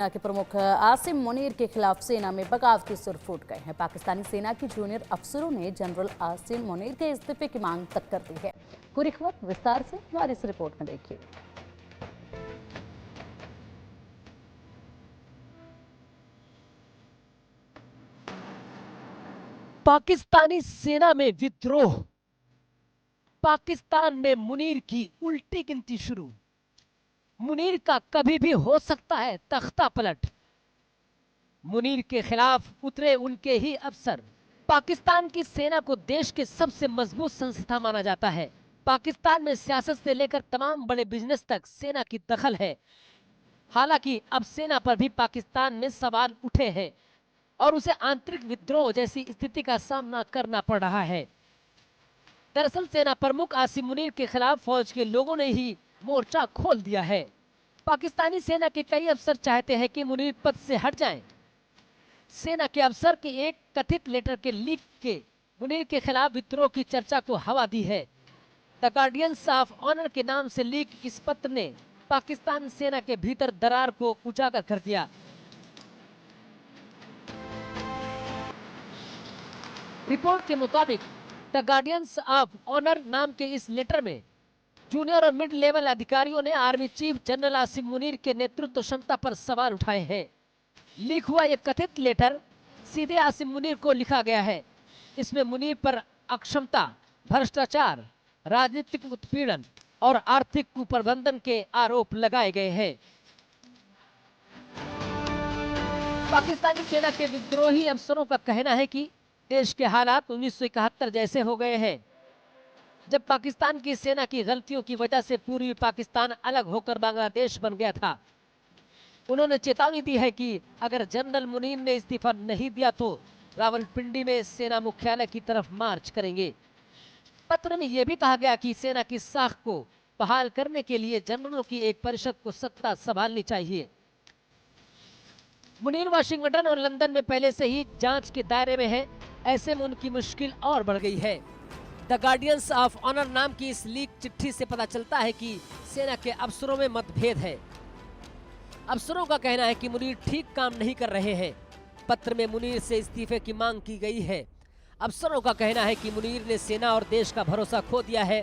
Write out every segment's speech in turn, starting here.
सेना के प्रमुख आसिम मुनीर के खिलाफ सेना में बगावती सुर फूट गए हैं। पाकिस्तानी सेना के जूनियर अफसरों ने जनरल आसिम मुनीर के इस्तीफे की मांग तक कर दी है। पूरी खबर विस्तार से हमारी इस रिपोर्ट में देखिए। पाकिस्तानी सेना में विद्रोह, पाकिस्तान में मुनीर की उल्टी गिनती शुरू। मुनीर का कभी भी हो सकता है तख्ता पलट। मुनीर के खिलाफ उतरे उनके ही अफसर। पाकिस्तान की सेना को देश के सबसे मजबूत संस्था माना जाता है। पाकिस्तान में सियासत से लेकर तमाम बड़े बिजनेस तक सेना की दखल है। हालांकि अब सेना पर भी पाकिस्तान में सवाल उठे हैं और उसे आंतरिक विद्रोह जैसी स्थिति का सामना करना पड़ रहा है। दरअसल सेना प्रमुख आसिम मुनीर के खिलाफ फौज के लोगों ने ही मोर्चा खोल दिया है। पाकिस्तानी सेना के कई अफसर चाहते हैं कि मुनीर पद से हट जाएं। सेना के अफसर के एक कथित लेटर के लीक के मुनीर के खिलाफ विद्रोह की चर्चा को हवा दी है। द गार्डियंस ऑफ ऑनर के नाम से लीक इस पत्र ने पाकिस्तान सेना के भीतर दरार को उजागर कर दिया। रिपोर्ट के मुताबिक द गार्डियंस ऑफ ऑनर नाम के इस लेटर में जूनियर और मिड लेवल अधिकारियों ने army chief general Asim Munir के नेतृत्व क्षमता पर सवाल उठाए हैं। लीक हुआ यह कथित लेटर सीधे आसिम मुनीर को लिखा गया है। इसमें मुनीर पर अक्षमता, भ्रष्टाचार, राजनीतिक उत्पीड़न और आर्थिक कुप्रबंधन के आरोप लगाए गए हैं। पाकिस्तानी सेना के विद्रोही अफसरों का कहना है कि देश के हालात 1971 जैसे हो गए हैं, जब पाकिस्तान की सेना की गलतियों की वजह से पूर्वी पाकिस्तान अलग होकर बांग्लादेश बन गया था। उन्होंने चेतावनी दी है कि अगर जनरल मुनीर ने इस्तीफा नहीं दिया तो रावलपिंडी में सेना मुख्यालय की तरफ मार्च करेंगे। पत्र में यह भी कहा गया कि सेना की साख को बहाल करने के लिए जनरलों की एक परिषद को सत्ता संभालनी चाहिए। मुनीर वाशिंगटन और लंदन में पहले से ही जांच के दायरे में है, ऐसे में उनकी मुश्किल और बढ़ गई है। द गार्डियंस ऑफ ऑनर नाम की इस लीक चिट्ठी से पता चलता है कि सेना के अफसरों में मतभेद है। अफसरों का कहना है कि मुनीर ठीक काम नहीं कर रहे हैं। पत्र में मुनीर से इस्तीफे की मांग की गई है। अफसरों का कहना है कि मुनीर ने सेना और देश का भरोसा खो दिया है।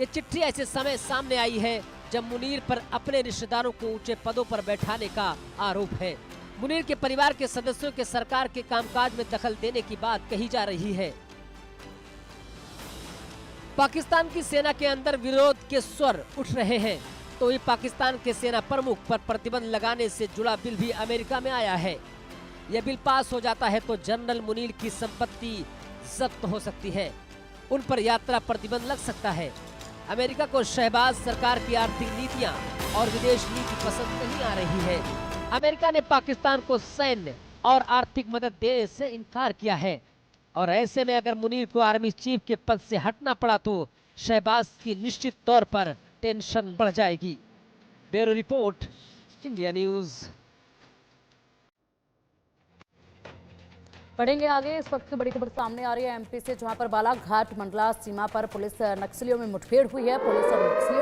ये चिट्ठी ऐसे समय सामने आई है जब मुनीर पर अपने रिश्तेदारों को ऊंचे पदों पर बैठाने का आरोप है। मुनीर के परिवार के सदस्यों के सरकार के कामकाज में दखल देने की बात कही जा रही है। पाकिस्तान की सेना के अंदर विरोध के स्वर उठ रहे हैं, तो ये पाकिस्तान के सेना प्रमुख पर प्रतिबंध लगाने से जुड़ा बिल भी अमेरिका में आया है। यह बिल पास हो जाता है तो जनरल मुनीर की संपत्ति जब्त हो सकती है, उन पर यात्रा प्रतिबंध लग सकता है। अमेरिका को शहबाज सरकार की आर्थिक नीतियां और विदेश नीति पसंद नहीं आ रही है। अमेरिका ने पाकिस्तान को सैन्य और आर्थिक मदद देने से इनकार किया है और ऐसे में अगर मुनीर को आर्मी चीफ के पद से हटना पड़ा तो शहबाज की निश्चित तौर पर टेंशन बढ़ जाएगी। Bureau report, India news. बढ़ेंगे आगे। इस वक्त की बड़ी खबर सामने आ रही है एमपी से, जहां पर बालाघाट मंडला सीमा पर पुलिस नक्सलियों में मुठभेड़ हुई है। पुलिस और नक्सलियों